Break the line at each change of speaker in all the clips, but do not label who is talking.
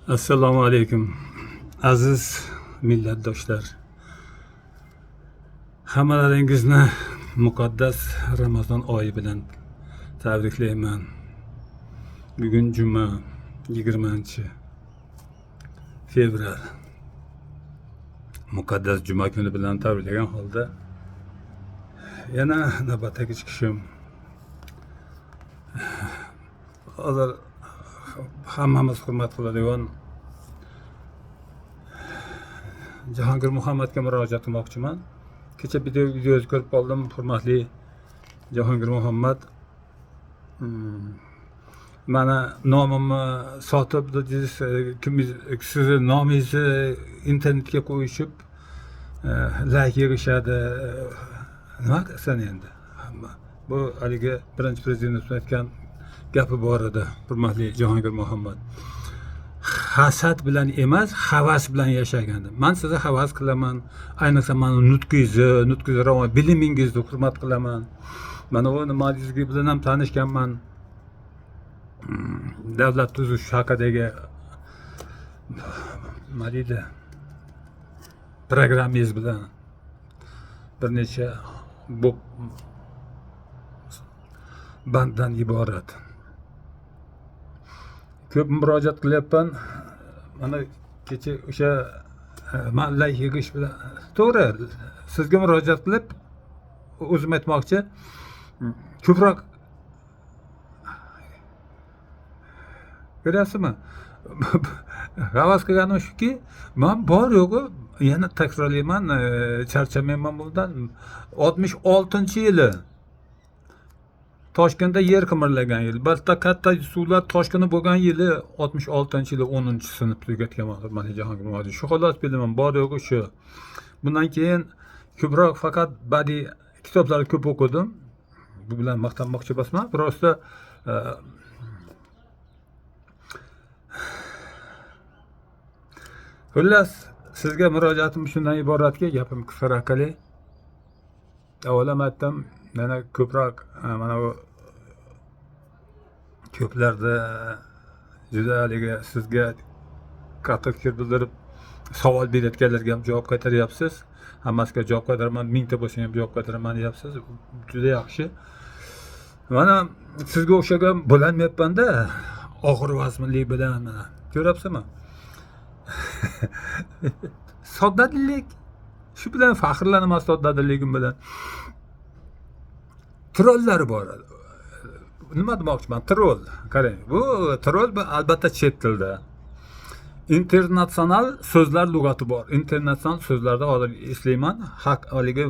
Assalomu alaykum. Aziz millatdoshlar. Hammalaringizni muqaddas Ramazon oyi bilan tabriklayman. Bugun juma 20-fevral. Muqaddas juma kuni bilan tabriklagan holda yana navbatdagi chiqishim. Hozir hammamiz hurmat qiladigan Jahongir Muhammadga murojaat qilmoqchiman. Kecha videozni ko'rib qoldim. Hurmatli Jahongir Muhammad, mana nomimni sotib sizni nomingizni internetga qo'yishib layk yig'ishadi. Nima qilsan endi? Bu haligi birinchi prezident aytgan gapi bor edi, hurmatli Jahongir Muhammad. Hasad bilan emas, havas bilan yashagandim. Men sizni havas qilaman. Ayniqsa mana nutqingizni ravon, bilimingizni hurmat qilaman. Mana bu nimangizga bilan ham tanishganman. Davlat tuzish haqidagi nima deydi? Programmangiz bilan bir necha bu banddan iborat. Ko'p murojaat qilyapman. Mana kecha o'sha malla yig'ish bilan to'g'ri sizga murojaat qilib o'zim aytmoqchi, ko'proq ko'ryapsizmi? Havas qilganim shuki, men bor yo'g'i yana takrorlayman, charchamayman bundan. 66-yili Toshkentda yer qimirlagan yil, balta katta suvlar toshqini bo'lgan yili 66-yili 10-sinf tugatganman, hurmatli Jahongir Muhammad. Shu xolos bilaman, bor yo'g'i shu. Bundan keyin ko'proq faqat badiiy kitoblarni ko'p o'qidim. Bu bilan maqtanmoqchi emasman. Просто xullas sizga murojaatim shundan iboratki, gapim qisqaroq qilay. Avvalam aytdim, yana ko'proq mana bu ko'plarda juda haligi sizga qattiq fikr bildirib savol berayotganlarga ham javob qaytaryapsiz. Hammasiga javob qaytaraman, 1000 ta bo'lsa ham javob qaytaraman deyapsiz. Juda yaxshi. Mana sizga o'xshagan bo'lolmayapman-da, og'ir vazminlik bilan mana. Ko'ryapsizmi? Soddadillik. Shu bilan faxrlanaman, soddadilligim bilan. Trolllar bor. Nima demoqchiman? Troll. Qarang, bu troll albatta chet tilda. Internatsional so'zlar lug'ati bor. Internatsional so'zlarda hozir eslayman, haligi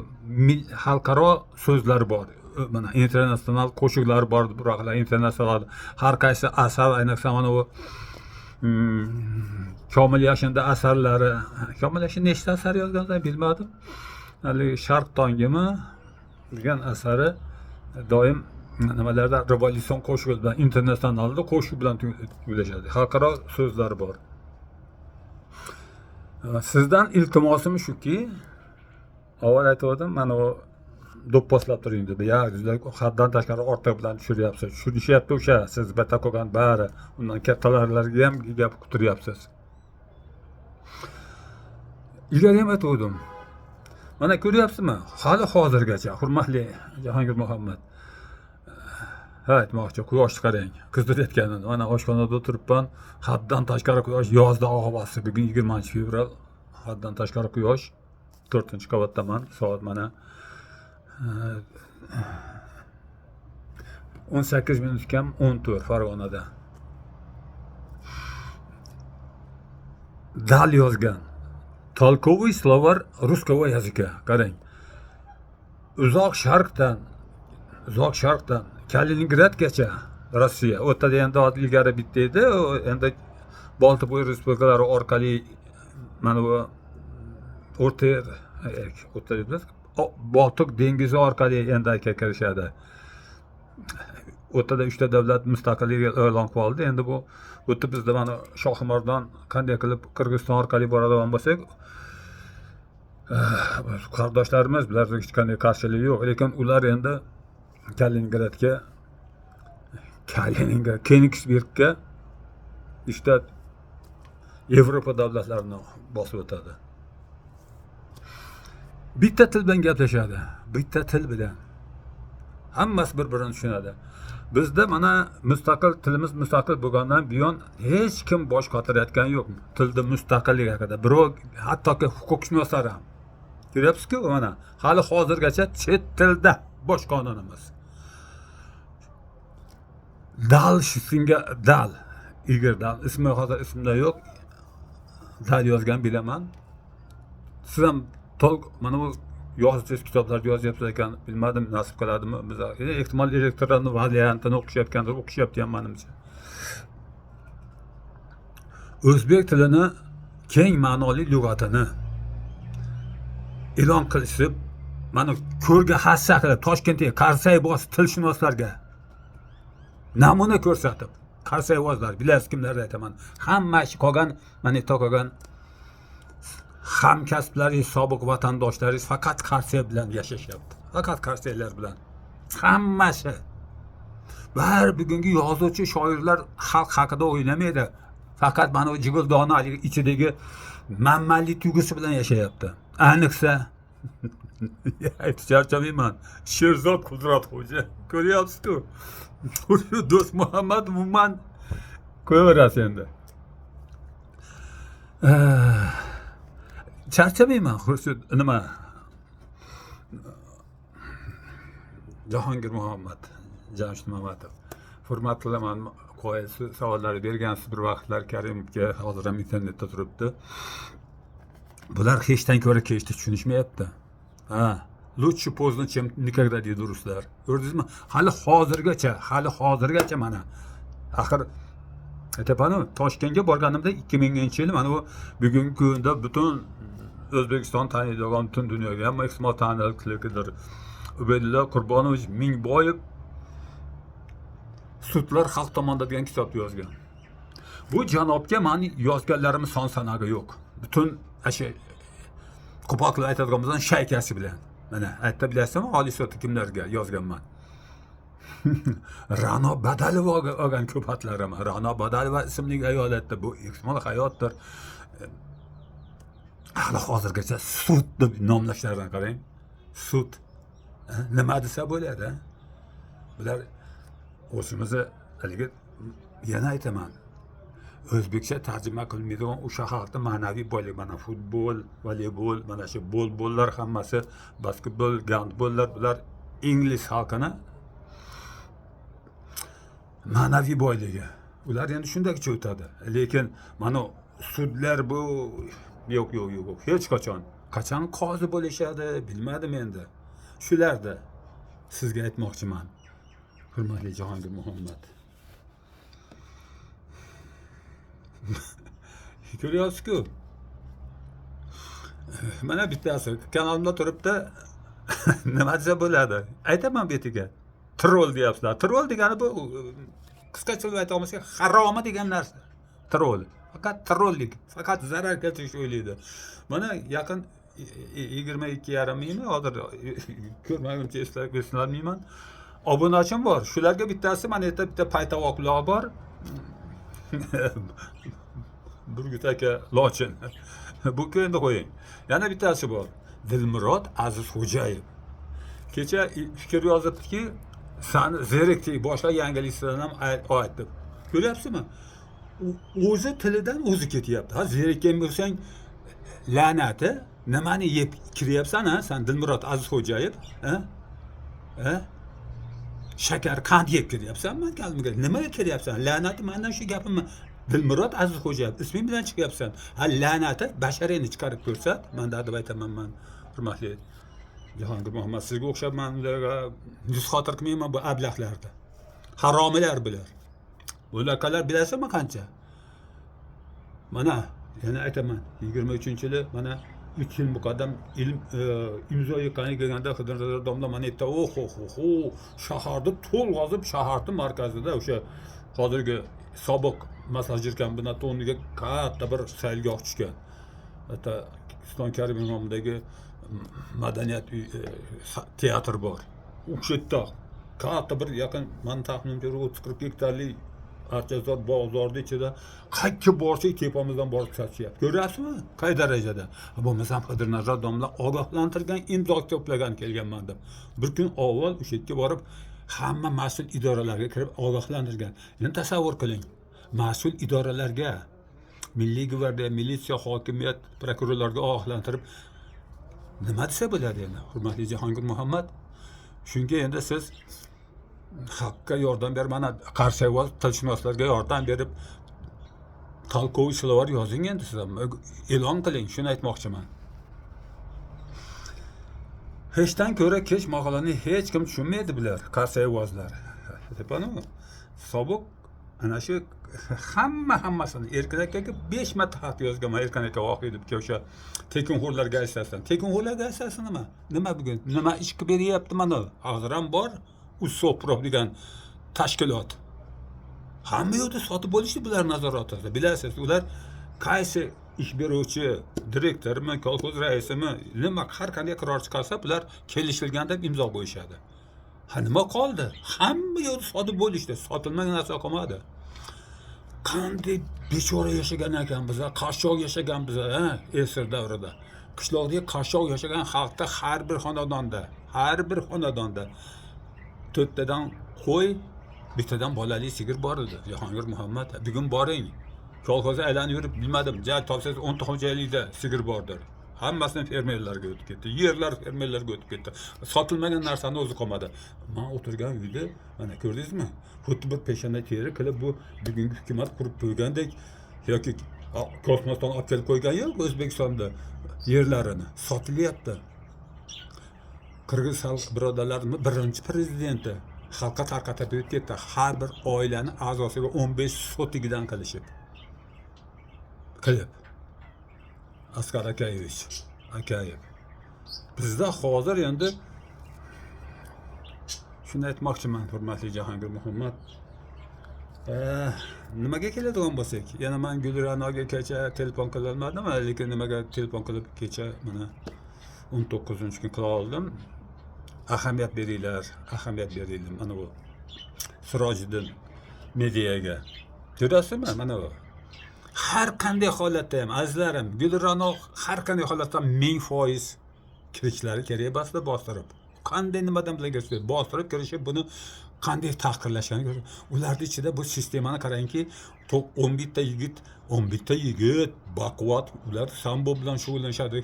xalqaro so'zlar bor. Mana internatsional qo'shiqlar bor, buroqlar internatsional. Har qaysi asar, ayniqsa mana bu Komil Yashinda asarlari. Komil Yashin nechta asar yozganini bilmadim. Haligi Sharq tongimi degan asari doim nimalarda revolyusion qo'shiq bilan, internatsionalda qo'shiq bilan tugalashadi. Xalqaro so'zlar bor. Sizdan iltimosim shuki, avval aytgandim, mana bu do'pposlab turing dedi. Ya, haddan tashqari ortiq bilan tushiryapsiz. Tushiryapti o'sha siz bata qo'ygan bari. Undan kattalarga ham gap quturyapsiz. Ilgari ham aytgandim. Mana ko'ryapsizmi? Hali hozirgacha hurmatli Jahongir Muhammad. Ha, aytmoqchi, quyoshni qarang, qizdirayotganini. Mana oshxonada o'tiribman, haddan tashqari quyosh, yozda havasi. Bugun 20-fevral, haddan tashqari quyosh. 4-qavatdaman, soat mana 18 minut kam 14 Farg'onada. Dal yozgan. Толковый словарь русского языка. Qarang. Uzoq sharqdan Kaliningradgacha Rossiya. O'rtada endi ilgari bitta edi, endi Boltibo'y respublikalari orqali mana bu o'rta Boltiq dengizi orqali endi kirishadi. O'rtada 3 ta davlat mustaqillikni e'lon qildi. Endi bu o'tib bizda mana Shohimordan qanday qilib Qirg'iziston orqali boradigan bo'lsak, qardoshlarimiz, bularda hech qanday qarshilik yo'q, lekin ular endi Kaliningrad, Königsbergga işte Yevropa davlatlarini bosib o'tadi. Bitta til bilan gaplashadi. Bitta til bilan. Hammasi bir-birini tushunadi. Bizda mana mustaqil tilimiz mustaqil bo'lgandan buyon hech kim bosh qotirayotgani yo'q. Tilda mustaqillik haqida. Birov hattoki huquqshunoslar ham. Ko'ryapsiz-ku, mana hali hozirgacha chet tilda bosh qonunimiz. Dal shunga dal. Igor dal. Ismi hozir ismimda yo'q. Dal yozgan bilaman. Siz ham mana bu yozsiz kitoblarda yozyapsiz ekan, bilmadim nasib qiladimi bizga. Ehtimol elektron variantini o'qishyapti ham menimcha. O'zbek tilini keng ma'noli lug'atini e'lon qilishib, mana ko'rga hassa qilib Toshkentga qarsayvoz tilshunoslarga namuna ko'rsatib, qarsayvozlar bilasiz kimlarni aytaman. Hamma ish qolgan, mana yerda qolgan hamkasblaringiz, sobiq vatandoshlaringiz faqat qarsay bilan yashashyapti. Faqat qarsaylar bilan. Hammasi. Bar bugungi yozuvchi, shoirlar xalq haqida o'ylamaydi. Faqat mana bu jigildoni ichidagi manmanlik tuyg'usi bilan yashayapti. Ayniqsa charchamayman. Sherzod Qudratxo'ja. Ko'ryapsiz-ku. Do'st Muhammad Muman ko'raverasiz endi. Charchamayman. Xurshid nima? Jahongir Muhammad, Jamshid Mamatov. Hurmat qilaman, qo'yasiz savollar bergansiz bir vaqtlar Karimovga, hozir ham internetda turibdi. Bular hechdan ko'ra kechda tushunishmayapti. Lutchi pozdno, чем никогда deydi ruslar. Ko'rdingizmi? Hali hozirgacha mana. Axir aytapanu, Toshkentga borganimda 2000-yil mana bu bugungi kunda butun O'zbekiston taniydigan, butun dunyoga ham maksimal taniqlidir. Ubaydulla Qurbonovich Mingboyev Sudlar xalq tomonidan degan kitobni yozgan. Bu janobga meni yozganlarim son sanaga yo'q. Butun o'sha qo'pol aytadiganimizdan shaykasi bilan. Mana aytib bilasizmi, Oliy sudda kimlarga yozganman? Ra'no Badalova olgan ko'p xatlarim. Ra'no Badalova ismli ayollar bu ehtimol hayotdir. Hali hozirgacha sud deb nomlashlaridan qarang. Sud nima desa bo'ladi? Bular o'zimizni haligi yana aytaman. O'zbekcha tarjima qilmaydigan o'sha xalqning ma'naviy boyligi, mana futbol, voleybol, mana shu bollar hammasi, basketbol, gandbollar, bular ingliz xalqini ma'naviy boyligi. Ular endi shundagicha o'tadi. Lekin mana sudlar bu yo'q. Hech qachon qozi bo'lishadi, bilmadim endi. Shularda sizga aytmoqchiman. Hurmatli Jahongir Muhammad. Ko'ryapsiz-ku. Mana bittasi kanalimda turibdi. Nima desa bo'ladi? Aytaman betiga. Troll deyapsizlar. Troll degani bu qisqacha aytmoqchi, haroma degan narsa. Troll. Faqat trollik, faqat zarar keltirish o'ylaydi. Mana yaqin 22,5 mingmi hozir ko'rmaguncha eslolmayman. Obunachim bor. Shularga bittasi mana yerda bitta paytavoqlar bor. Burgut aka Lochin. Bu endi qo'ying. Yana bittasi bor. Dilmurod Azizxo'jayev. Kecha fikr yozibdiki, sani zerikdik, boshqa yangiliklardan ham aytdim. Ko'ryapsizmi? O'zi tilidan o'zi ketyapti. Ha, zerikkan bo'lsang la'nati, nimani yeb kiryapsan, ha? Sen Dilmurod Azizxo'jayev, ha? Shakar qand yeb kiryapsanmi? Nimaga kiryapsan? La'nati mendan shu gapimmi? Dilmurod Azizxo'jayev isming bilan chiqyapsan. Ha, la'nati basharangni chiqarib ko'rsat. Men da deb aytaman men. Hurmatli Jahongir Muhammad, sizga o'xshab men ularga yuz xotir qilmayman bu ablahlarda. Haromilar bular. Bular qalar bilasizmi qancha? Mana yana aytaman, 23-yili mana 3 yil muqaddam imzo yiqqaniga kelganda Xidir domla mana yerda shaharda to'lg'ozib, shaharning markazida o'sha hozirgi sobiq masajirkan bino o'rniga katta bir saylgoh tushgan. Hatta Islom Karimov nomidagi madaniyat teatr bor. O'sha yerda katta bir yaqin men taxminimcha 30-40 gektarlik Archazor bozorda ichida qayerga borsak tepamizdan borib sachyapti. Ko'ryapsizmi? Qay darajada? Bo'lmasam Qidir Nazar domla ogohlantirgan, imzo to'plagan kelganman deb. Bir kun avval o'sha yerga borib hamma mas'ul idoralarga kirib ogohlantirgan. Endi tasavvur qiling. Mas'ul idoralarga, Milliy gvardiya, militsiya, hokimiyat, prokurorlarga ogohlantirib nima desa bo'ladi endi? Hurmatli Jahongir Muhammad, shunga endi siz xalqqa yordam berib, mana qarsayvoz tilshunoslarga yordam berib, talkoviy slovar yozing endi siz ham e'lon qiling, shuni aytmoqchiman. Hechdan ko'ra kech maqolani hech kim tushunmaydi bular, qarsayvozlar. Depanu sobiq ana shu hammasini Erkin akaga 5 marta xat yozganman. Erkin aka voqea deb o'sha tekinxo'rlarga aytsasan. Tekinxo'rlarga aytsasan nima bugun? Nima ish qilib beryapti mana? Hozir ham bor Usoprov degan tashkilot. Hamma yo'lda sotib bo'lishdi bular nazoratida. Bilasiz, ular qaysi ish beruvchi, direktormi, kolxoz raisimi, nima har qanday qaror chiqarsa, bular kelishilgan deb imzo qo'yishadi. Ha nima qoldi? Hamma yo'lda sotib bo'lishdi, sotilmagan narsa qolmadi. Qanday bechora yashagan ekan bizlar, qashshoq yashagan bizlar, esir davrida. Qishloqda qashshoq yashagan xalqda har bir xonadonda 4 tadan qo'y, bittadan bolali sigir bor edi. Jahongir Muhammad, bugun boring. Kolxozga aylanib yurib bilmadim, joy topsangiz 10 ta xo'jalikda sigir bordir. Hammasini fermerlarga o'tib ketdi. Yerlar fermerlarga o'tib ketdi. Sotilmagan narsani o'zi qolmadi. Men o'tirgan uyda, mana ko'rdingizmi? Xuddi bir peshona teri qilib bu bugungi hukumat qurib qo'ygandek yoki kosmosdan olib kelib qo'ygan yo'q O'zbekistonda yerlarini sotilyapti. Qirg'iz xalq birodarlarimning birinchi prezidenti xalqqa tarqatib ketdi. Har bir oilani a'zosiga 15 sotigidan qilib. Askar Akayevich, Akayev. Bizda hozir endi shuni aytmoqchiman, hurmatli Jahongir Muhammad. Nimaga keladigan bo'lsak, yana men Gulranoga kecha telefon qila olmadim, lekin nimaga telefon qilib kecha mana 19-kun qila oldim. Ahamiyat beringlar. Mana bu Sirojiddin mediaga. Ko'rasizmi? Mana bu. Har qanday holatda ham azizlarim, Gulrano har qanday holatda 1000% kirishlari kerak emasdi bostirib. Qanday nimadan bilan kirishdi? Bostirib kirishib buni qanday tahqirlashgani ko'rib. Ularning ichida bu sistemani qarangki, 11 ta yigit baquvvat, ular sambo bilan shug'ullanishadi.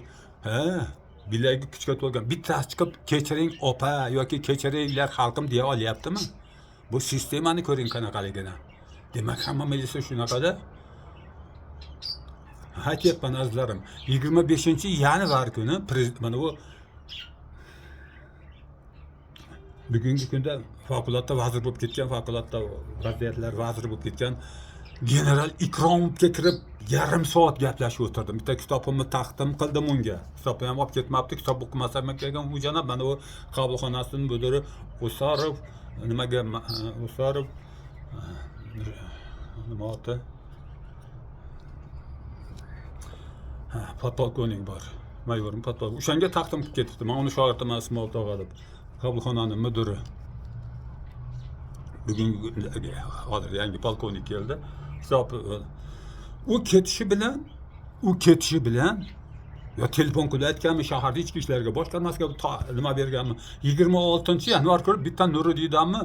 Bilagi kuchga to'lgan. Bittasi chiqib kechiring opa yoki kechiringlar xalqim deya olyaptimi? Bu sistemani ko'ring qanaqaligini. Demak, hamma militsiya shunaqada. Aytyapman azizlarim, 25-yanvar kuni mana bu bugungi kunda favqulodda vazir bo'lib ketgan, favqulodda vaziyatlar vaziri bo'lib ketgan general Ikromovga kirib yarim soat gaplashib o'tirdim. Bitta kitobimni taqdim qildim unga. Kitobni ham olib ketmabdi, kitob o'qimasam kelgan u janob mana bu qabulxonasining mudiri Usarov Usarov nima oti? Podpolkovnik bor. Mayorim podpolkovnik. O'shanga taqdim qilib ketibdi. Men uni shogirdim Ismoil tog'a deb. Qabulxonaning mudiri. Bugungi hozir yangi polkovnik keldi. Hisob u ketishi bilan yo telefon qilib aytganmi shaharda ichki ishlarga boshqarmasiga nima berganmi 26-yanvar kuni bitta Nuriddinni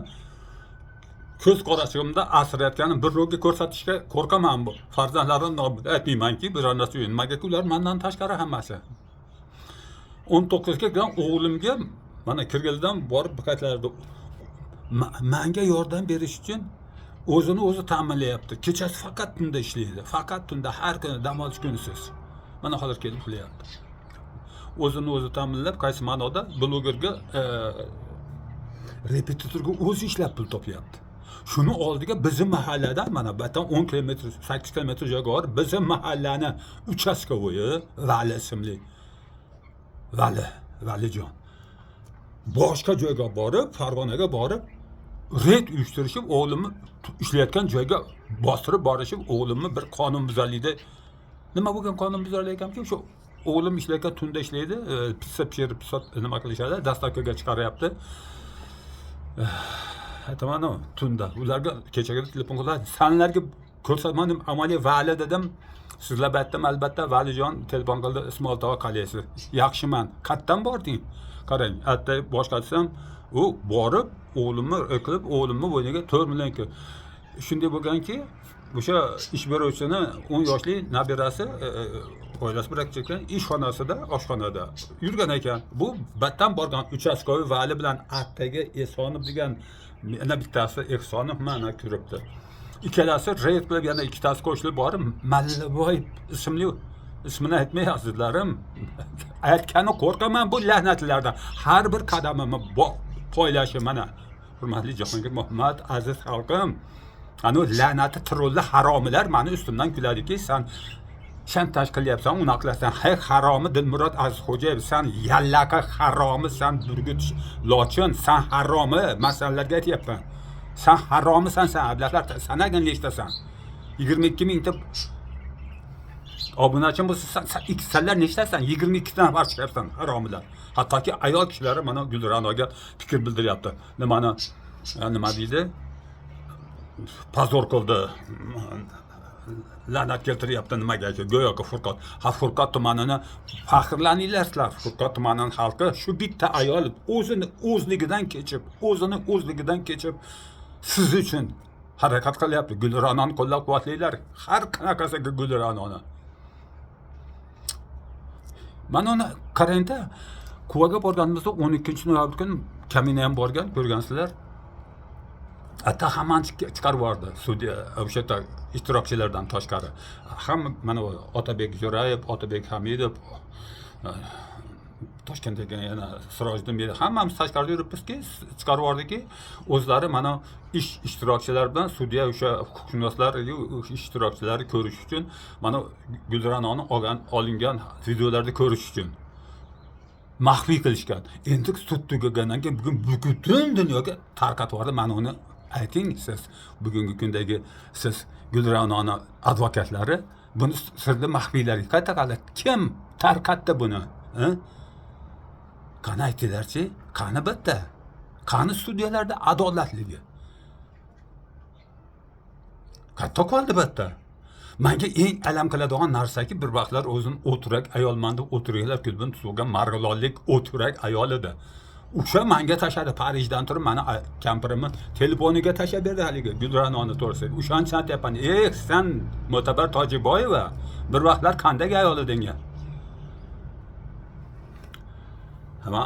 ko'z qorachig'imda asrayotganim bir ro'ga ko'rsatishga qo'rqaman bu. Farzandlarimni aytmaymanki, biror narsa yo'q. Nimaga ular mendan tashqari hammasi. 19 ga kelgan o'g'limga mana kirgizdan borib qaytlardi. Menga yordam berish uchun o'zini o'zi ta'minlayapti. Kechasi faqat tunda ishlaydi. Faqat tunda, har kuni dam olish kunisiz. Mana hozir kelib qilyapti. O'zini o'zi ta'minlab, qaysi ma'noda blogerga, repetitorga o'zi ishlab pul topyapti. Shuni oldiga bizim mahalladan mana batan 10 kilometr, 8 kilometr joyga bor, bizim mahallani uchastkovoyi Vali ismli Valijon. Boshqa joyga borib, Farg'onaga borib, red uyushtirishib, o'g'limni ishlayotgan joyga bostirib borishib, o'g'limni bir qonunbuzarlikda nima bo'lgan qonunbuzarlik ekanki, shu o'g'lim ishlayotgan tunda ishlaydi, pizza pishirib nima qilishadi, dastavkaga chiqaryapti.
aytaman tunda ularga kechaga telefon qiladi. Sanlarga ko'rsatmadim, amaliy vali dedim. Sizlar aytdim, albatta Valijon telefon qildi, Ismoil tog'a qalaysiz? Yaxshiman. Qayerdan bording? Qarang, aytdi boshqatsam, u borib o'g'limni qilib, o'g'limni bo'yniga 4 million shunday bo'lganki, o'sha ish beruvchini 10 yoshli nabirasi oilasi bilan chekkan ishxonasida, oshxonada yurgan ekan. Bu battan borgan uchastkoviy vali bilan attagi Esonov degan yana bittasi Ehsonov mana ko'ribdi. İkkalasi reyd qilib yana ikkitasi qo'shilib borib Mallaboy ismini aytmay azizlarim. Aytgani qo'rqaman bu la'natlardan. Har bir qadamimni poylashi mana. Hurmatli Jahongir Muhammad aziz xalqim. Ana la'nati trolli haromilar meni ustimdan kuladiki, sen shantaj qilyapsan, unaqa qilasan. Hay haromi Dilmurod Azizxo'jayev, sen yallaqi haromi, sen burgut lochin, sen haromi masalalarga aytyapman. Sen haromisan, sen ablatlar sanagan nechtasan? 22 mingta obunachim bo'lsa, sen ikkisalar nechtasan? 22 dan nafar chiqarsan haromilar. Hattoki ayol kishilari mana Gulranoga fikr bildiryapti. Nima deydi? Pazor qildi. La'nat keltiryapti nimaga? Go'yoki Furqat. Ha, Furqat tumanini faxrlaninglar sizlar. Furqat tumanining xalqi shu bitta ayol o'zini o'zligidan kechib siz uchun harakat qilyapti. Gulranoni qo'llab-quvvatlanglar. Har qanaqasiga Gulranoni. Mana uni qarangda, Quvaga borganimizda 12-noyabr kuni Kamina ham borgan, ko'rgansizlar. Hatta hammani chiqarib yubordi sudya o'sha ishtirokchilardan tashqari. Hamma mana Otabek Jo'rayev, Otabek Hamidov, Toshkentdagi yana Sirojiddin Bey hammamiz tashqarida yuribmizki, chiqarib yubordiki, o'zlari mana ishtirokchilar bilan sudya o'sha huquqshunoslar ishtirokchilari ko'rish uchun mana Gulranoni olingan videolarda ko'rish uchun maxfiy qilishgan. Endi sud tugagandan keyin bugun butun dunyoga tarqatib yubordi. Mana uni ayting siz, bugungi kundagi siz Gulranoni advokatlari buni sirli maxfiylarga qaytaradi. Kim tarqatdi buni? Qani aytinglarchi? Qani bitta? Qani sudyalarda adolatligi? Qayerda qoldi bitta? Menga eng alam qiladigan narsaki, bir vaqtlar o'zim o'tirak ayolman deb o'tirganlar kulbin tuzgan marg'ilonlik o'tirak ayol edi. O'sha menga tashadi Parijdan turib, meni kampirimni telefoniga tashab berdi haligi Gulranoni to'g'risida. O'shancha aytyapman, sen Mo'tabar Tojiboyeva bir vaqtlar qanday ayol eding? Ama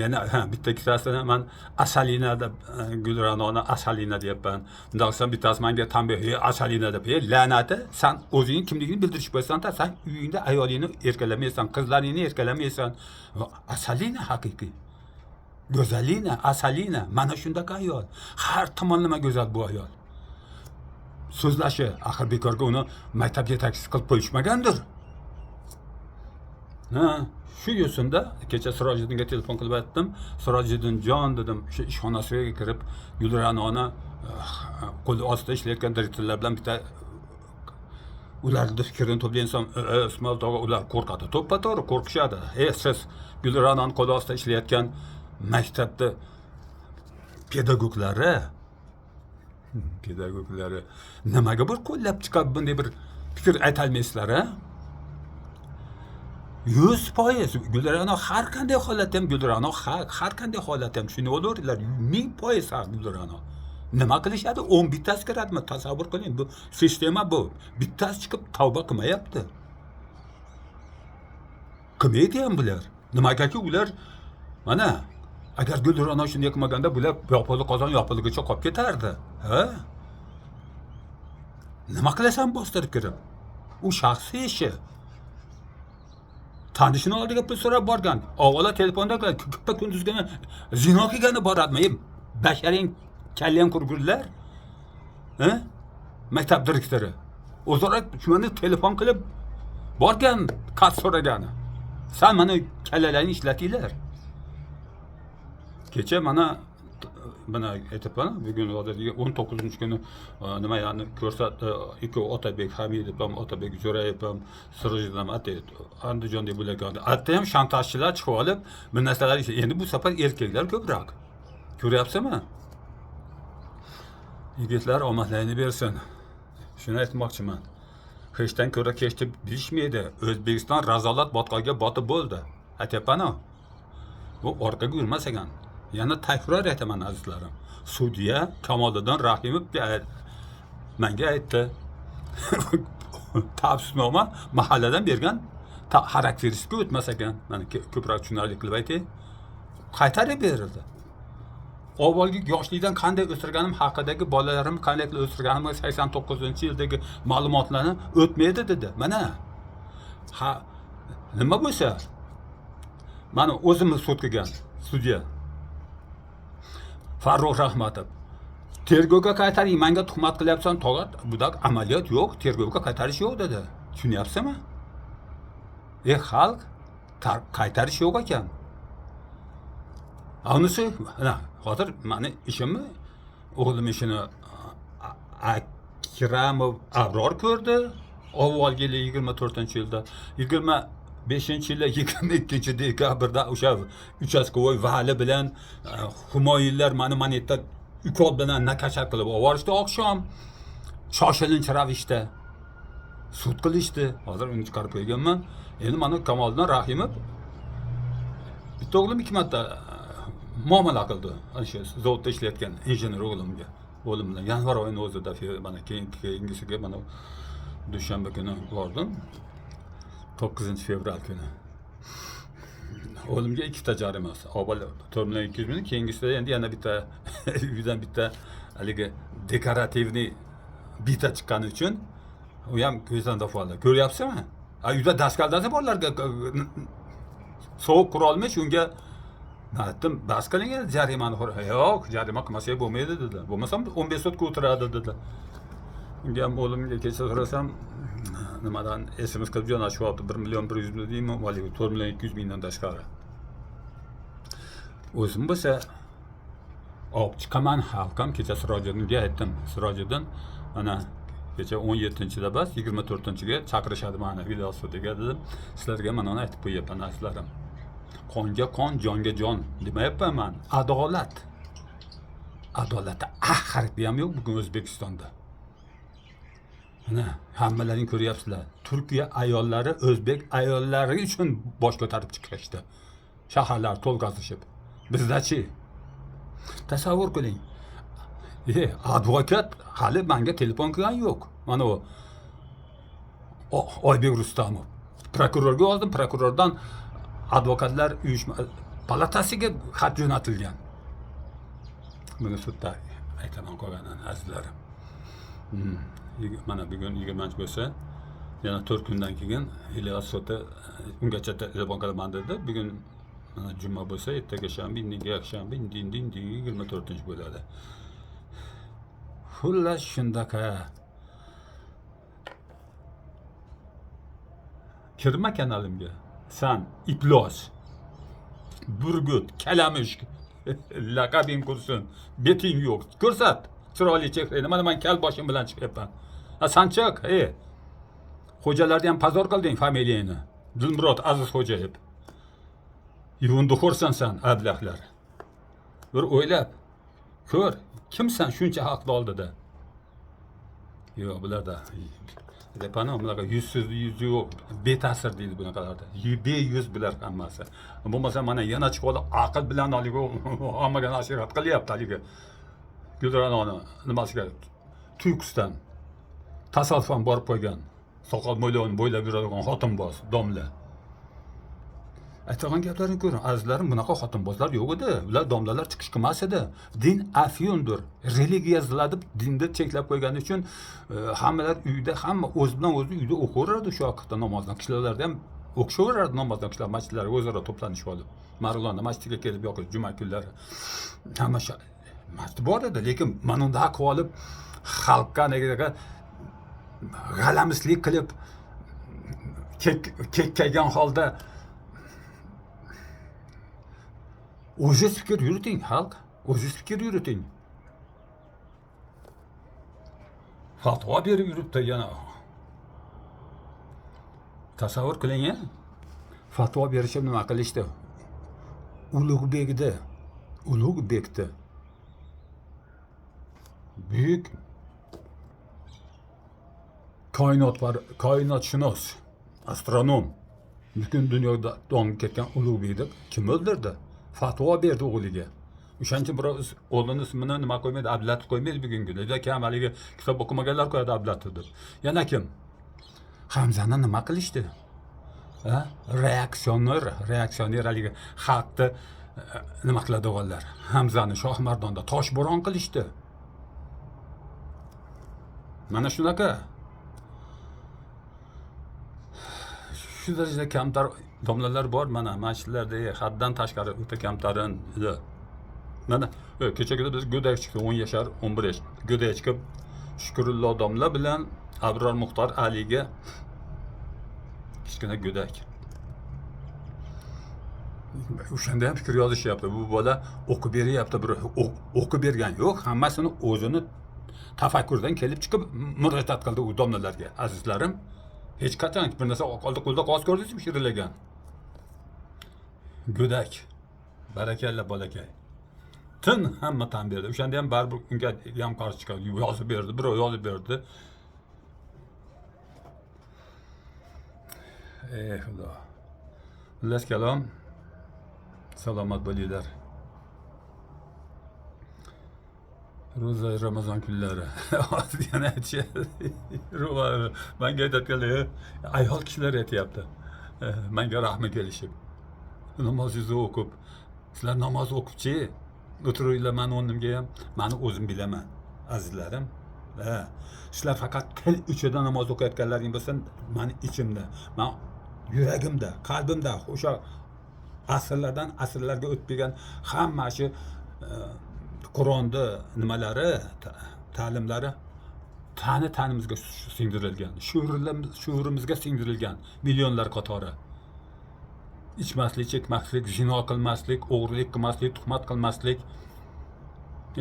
yana bitta ikkitasi men Asalina deb Gulranoni Asalina deyapman. Bundan bittasi menga tanbeh Asalina deb, la'nati, sen o'zingning kimligini bildirish qo'ysan-da, sen uyingda ayolingni erkalamaysan, qizlaringni erkalamaysan. Asalina haqiqiy. Go'zalina, Asalina, mana shunday ayol. Har tomonlama go'zal bu ayol. So'zlashi, axir bekorga uni maktab yetakchisi qilib qo'yishmagandir. Shu yo'sinda kecha Sirojiddinga telefon qilib aytdim. Sirojiddinjon dedim, shu ishxonasiga kirib Gulranoni qo'l ostida ishlayotgan direktorlar bilan bitta ularning fikrini to'playsam, Ismoil tog'a ular qo'rqadi. To'ppa-to'g'ri qo'rqishadi. Siz Gulranoni qo'l ostida ishlayotgan maktabda pedagoglari nimaga bir qo'llab chiqib bunday bir fikr aytolmaysizlar, 100% Gulrano har qanday holatda ham Gulrano har qanday holatda ham shuni o'ldirdilar. 1000% haq Gulrano. Nima qilishadi? 10 bittasi kiradimi? Tasavvur qiling, bu sistema bu. Bittasi chiqib tavba qilmayapti. Qilmaydi ham bular. Nimagaki ular mana agar Gulrano shunday qilmaganda bular yopilib qozon yopilgicha qolib ketardi. Nima qilasan bostirib kirib? U shaxsiy ishi. Tanishini oldiga pul so'rab borgan. Avvalo telefonda kuppa kunduzgina zino qilgani boradimi? Basharing kallam qurgurlar. Maktab direktori. O'zaro shuni telefon qilib borgan, qat so'ragani. Sen mana kallalarni ishlatinglar. Kecha mana aytibman, bugun 19-kuni nima yani ko'rsatdi, ikkovi Otabek Hamidov ham, Otabek Jo'rayev ham, Sirojiddin ham Andijonda bo'lgan. Atda ham shantajchilar chiqib olib, bu narsalar endi bu safar erkaklar ko'proq. Ko'ryapsizmi? Yigitlar omadlarini bersin. Shuni aytmoqchiman. Hechdan ko'ra kechdi bilishmaydi. O'zbekiston razolat botqoqga botib bo'ldi. Aytyapman-ku. Bu orqaga yurmas ekan. Yana takror aytaman azizlarim. Sudya Kamoliddin Rahimov menga aytdi. Tavsiynoma mahalladan bergan xarakteristika o'tmas ekan. Mana ko'proq tushunarli qilib aytay. Qaytarib berildi. Avvalgi yoshlikdan qanday o'stirganim haqidagi bolalarim qanday qilib o'stirganim 89-yildagi ma'lumotlarni o'tmaydi dedi. Mana ha nima bo'lsa mana o'zimiz sud qilgan sudya Farruh Rahmatov tergovga qaytaring, menga tuhmat qilyapsan, tog'at, budak amaliyot yo'q, tergovga qaytarish yo'q dedi. Tushunyapsizmi? Xalq qaytarish yo'q ekan. Avnisi, hozir meni ishimni o'g'lim ishini Akramov Abror ko'rdi. Avvalgi 24-yilda, 25-yilda 22-dekabrda o'sha uchastkovoy vali bilan Humoyinlar meni monetda ukol bilan nakashar qilib oborishdi oqshom. Shoshilinch ravishda sud qilishdi. Hozir uni chiqarib qo'yganman. Endi mana Kamoliddin Rahimov bitta o'g'lim 2 marta muomala qildi. O'sha zavodda ishlayotgan injener o'g'limga. O'g'lim bilan yanvar oyining o'zida mana keyingisiga mana dushanba kuni bordim. 9-fevral kuni. O'g'limga 2 ta jarimasi. Avval 4.200 ming, keyingisida endi yana bitta uydan bitta haligi dekorativniy bita chiqqani uchun u ham ko'zdan dafoli. Ko'ryapsizmi? Uyda daskaldasi borlarga sovuq qurolmi shunga aytdim, bas qiling jarimani. Yo'q, jarima qilmasak bo'lmaydi dedi. Bo'lmasam 15 sutka o'tiradi dedi. Unga ham o'g'limga kecha so'rasam, nimadan SMS qilib jo'natishyapti, 1.100.000 deymi, 4.200 mingdan tashqari. O'zim bo'lsa olib chiqaman, xalqam kecha Sirojiddinga aytdim. Sirojiddin mana kecha 17-da bas, 24-ga chaqirishadi meni videosudiga dedim. Sizlarga mana uni aytib qo'yapman azizlarim. Qonga qon, jonga jon demayapman men. Adolat. Adolatda harfi ham yo'q bugun O'zbekistonda. Mana hammalaring ko'ryapsizlar. Turkiya ayollari o'zbek ayollari uchun bosh ko'tarib chiqishdi. Shaharlar to'lqazishib. Bizdachi? Tasavvur qiling. Advokat hali menga telefon qilgan yo'q. Mana u Oybek Rustamov. Prokurorga yozdim, prokurordan advokatlar uyushma palatasiga xat jo'natilgan. Buni sudda aytaman qolganan azizlarim. Mana bugun 20 bo'lsa, yana 4 kundan keyin Ilyos sudi ungacha telefon qilaman dedi. Bugun mana juma bo'lsa, ertaga shanba, indinga yakshanba, indinga 24-bo'ladi. Xullas shundaqa. Kirma kanalimga. Sen iplos, burgut, kalamush, laqabing qursin, beting yo'q. Ko'rsat, chiroyli chehrangni. Mana men kal boshim bilan chiqyapman. Sen chiq, xo'jalarni ham pazor qilding familiyangni. Dilmurod Aziz Xo'jayev. Yuvindi xo'rsan sen, ablahlar. Bir o'ylab ko'r, kimsan shuncha haqni oldida? Yo'q, bularda depana bunaqa yuz yo'q, beta'sir deydi bunaqalarda. Beyuz bular hammasi. Bo'lmasa mana yana chiqib aql bilan haliga hammaga nasihat qilyapti haliga. Gulranoni nimasiga Tuykusdan tasodifan borib qo'ygan. Soqol mo'ylovini bo'ylab yuradigan xotinboz, domla. Aytgan gaplarini ko'ring, azizlarim, bunaqa xotinbozlar yo'q edi. Ular domlalar chiqish qilmas edi. Din afyondir. Religiya ziladi, dinni cheklab qo'ygani uchun hammalar uyda, hamma o'z bilan o'zi uyda o'qiradi shu vaqtda namozdan. Qishloqlarda ham o'qishaveradi namozdan, qishloq masjidlari o'zaro to'planishib olib. Marg'ilonda masjidga kelib yo'q, juma kunlari. Hamma masjid bor edi, lekin mana unda haqib olib xalqqa nega g'alamislik qilib kekkagan holda o'zingiz fikr yuriting, xalq. O'zingiz fikr yuriting. Fatvo berib yuribdi yana. Tasavvur qiling, fatvo berishib nima qilishdi? Ulug'bekni büyük koinotshunos, astronom, butun dunyoda donib ketgan Ulug'bekni kim o'ldirdi? Fatvo berdi o'g'liga. O'shancha birov o'g'lini ismini nima qo'ymaydi, Abdullatif qo'ymaydi bugungi kunda. Juda kam haligi kitob o'qimaganlar qo'yadi Abdullatif deb. Yana kim? Hamzani nima qilishdi? Ha? Reaksioner haligi xalqni nima qiladi o'g'illar? Hamzani Shohmardonda toshbo'ron qilishdi. Mana shunaqa. Shu darajada kamtar domlalar bor mana masjidlarda haddan tashqari o'ta kamtarin. Mana kechagida biz go'dak chiqdi 10 yashar, 11 yosh. Go'dak chiqib Shukrullo domla bilan Abror Muxtor Aliga kichkina go'dak. O'shanda ham fikr yozishyapti. Bu bola o'qib beryapti, bir o'qib bergan yo'q, hammasini o'zini tafakkurdan kelib chiqib murojaat qildi u domlalarga. Azizlarim, hech qachon bir narsa qoldi qo'lda qog'oz ko'rdingizmi shirilagan? Go'dak. Barakalla bolakay. Tin hamma tan berdi. O'shanda ham baribir unga ham qarshi chiqadi. Yozib berdi, birov yozib berdi. Ey Xudo. Xullas kalom. Salomat bo'linglar. Ro'za Ramazon kunlari. Yana menga aytadiganlar, ayol kishilar aytyapti. Menga rahmi kelishib. Namozingizni o'qib, sizlar namoz o'qibchi, o'tiringlar meni o'rnimga ham, meni o'zim bilaman, azizlarim. Sizlar faqat til uchida namoz o'qiyotganlaring bo'lsa, meni ichimda, men yuragimda, qalbimda o'sha asrlardan asrlarga o'tib kelgan hamma shu Qur'onda nimalari, ta'limlari tanimizga singdirilgan, shuurimizga singdirilgan millionlar qatori. İchmaslik, chekmaslik, zino qilmaslik, o'g'rilik qilmaslik, tuhmat qilmaslik.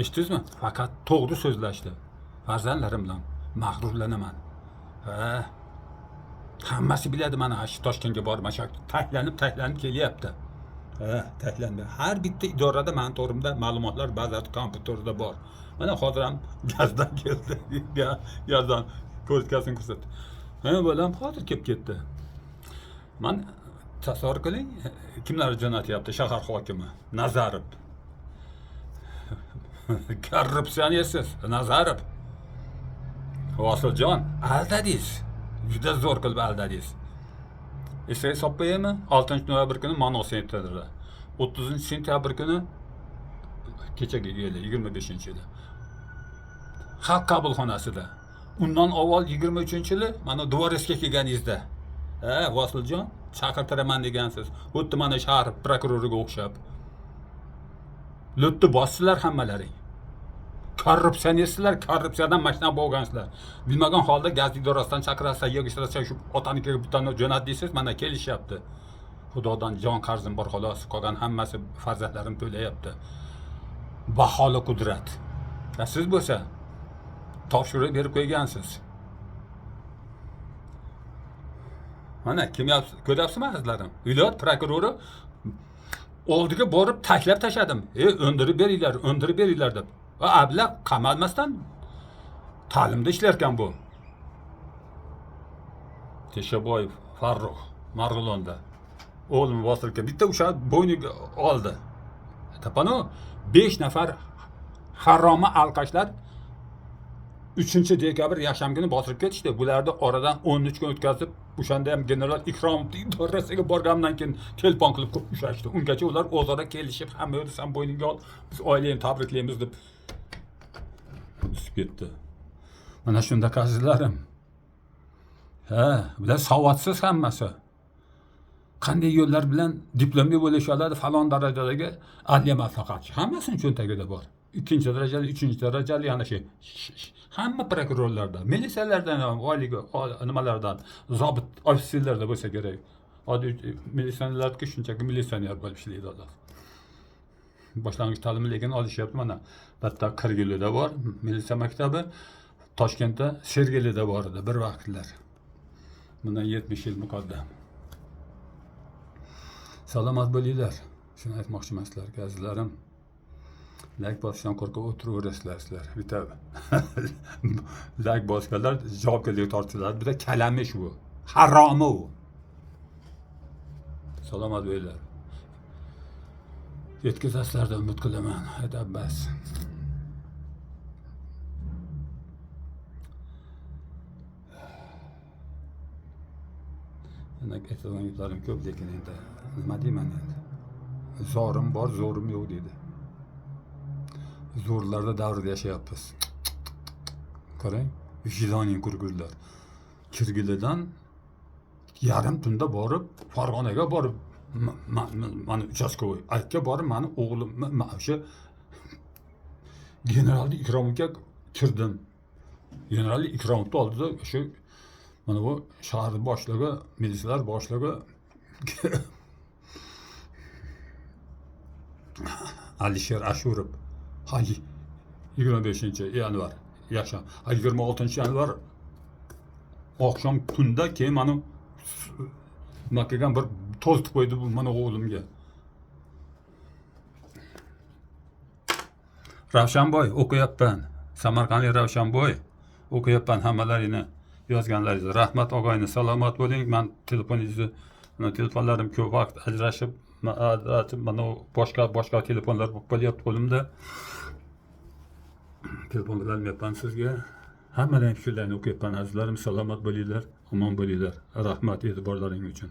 Eshitdingizmi? Faqat to'g'ri so'zlashdi. Farzandlarim bilan mag'rurlanaman. Hammasi biladi mana shu Toshkentga borib, mana shu taylanib kelyapti. Taklandi. Har bitta idorada men to'g'rimda ma'lumotlar bazasi kompyuterda bor. Mana hozir ham gazdan keldi. Gazdan ko'rsatkasini ko'rsatdi. Mana bolam hozir kelib ketdi. Men tasavvur qiling, kimlar jo'natyapti? Shahar hokimi Nazarov. Korrupsionist Nazarov. Vosiljon, aldadingiz. Juda zo'r qilib aldadingiz. Esay sopaymi? 6-noyabr kuni Manox sentrida. 30-sentyabr kuni kechagi yili 25-yili. Xalq qabulxonasida. Undan avval 23-yili mana Dvoresga kelganingizda. Vosiljon, chaqirtiraman degansiz. Xuddi mana shahar prokuroriga o'xshab. Lutni bossizlar hammalaring. Korrupsionistlar, korrupsiyadan mashina bo'lgansizlar. Bilmagan holda gaz idorasidan chaqirasa, yig'ishtirasa shu otanikiga bitani jo'nat deysiz, mana kelishyapti. Xudodan jon qarzim bor xolos, qolgan hammasi farzandlarim to'layapti. Baholi qudrat. Siz bo'lsa topshiriq berib qo'ygansiz. Mana kim ko'ryapsizmi azizlarim? Viloyat prokurori oldiga borib taklif tashladim. O'ndirib beringlar deb. Va abla qamalmasdan ta'limda ishlarkan bu. Teshaboyev Farruh Marg'ilonda o'g'lim Vosilka bitta o'sha bo'yniga oldi. Tapano 5 nafar haroma alqashlar 3-dekabr yakshanba kuni bosib ketishdi. Bularni oradan 13 kun o'tkazib, o'shanda ham general Ikromovning idorasiga borgandan keyin telefon qilib ushlashdi. Ungacha ular o'zaro kelishib, hamma yo'lda san bo'yningga ol, biz oilani tabriklaymiz deb ketdi. Mana shunda azizlarim. Bular savodsiz hammasi. Qanday yo'llar bilan diplomga bo'lish oladi, falon darajadagi adliya maslahatchi. Hammasini cho'ntagida bor. 2-darajali, 3-darajali yana shu. Hamma prokurorlarda, militsiyalardan ham, oylik nimalardan, zobit ofitserlarda bo'lsa kerak. Oddiy militsionerlarga shunchaki militsioner bo'lib ishlaydi ular. Boshlang'ich ta'lim lekin olishyapti mana. Bitta Qirg'izda bor, militsiya maktabi, Toshkentda Sergelida bor edi bir vaqtlar. Bundan 70 yil muqaddam. Salomat bo'linglar. Shuni aytmoqchiman sizlarga azizlarim. Like bosishdan qo'rqib o'tiraverasizlar sizlar. Bitta like bosganlar javobgarlikka tortiladi. Bitta kalamish bu. Haromi u. Salomat bo'linglar. Yetkazasizlar umid qilaman. Haydab bas. Demak, aytadigan gaplarim ko'p, lekin endi nima deyman endi. Zorim bor, zo'rim yo'q deydi. Zo'rlarda davrida yashayapmiz. Qarang, vijdoniy kurgullar. Kirgilidan yarim tunda borib, Farg'onaga borib, mana uchastkovoy aytga borib, mani o'g'lim o'sha generalni Ikromovga kirdim. Generalni Ikromovni oldida o'sha mana bu shahar boshlig'i, militsiyalar boshlig'i Alisher Ashurov 25-yanvar yasham. 26-yanvar oqshom tunda keyin mani makagan bir to'zitib qo'ydi bu mana o'g'limga. Ravshanboy o'qiyapman. Samarqandlik Ravshanboy o'qiyapman hammalaringni yozganlaringizni. Rahmat og'ayni, salomat bo'ling. Men telefonlarim ko'p vaqt ajrashib mana boshqa telefonlar bo'lyapti qo'limda. Telefon qilyapman sizga. Hammaning fikrlarini o'qiyapman azizlarim. Salomat bo'linglar, omon bo'linglar. Rahmat e'tiborlaring uchun.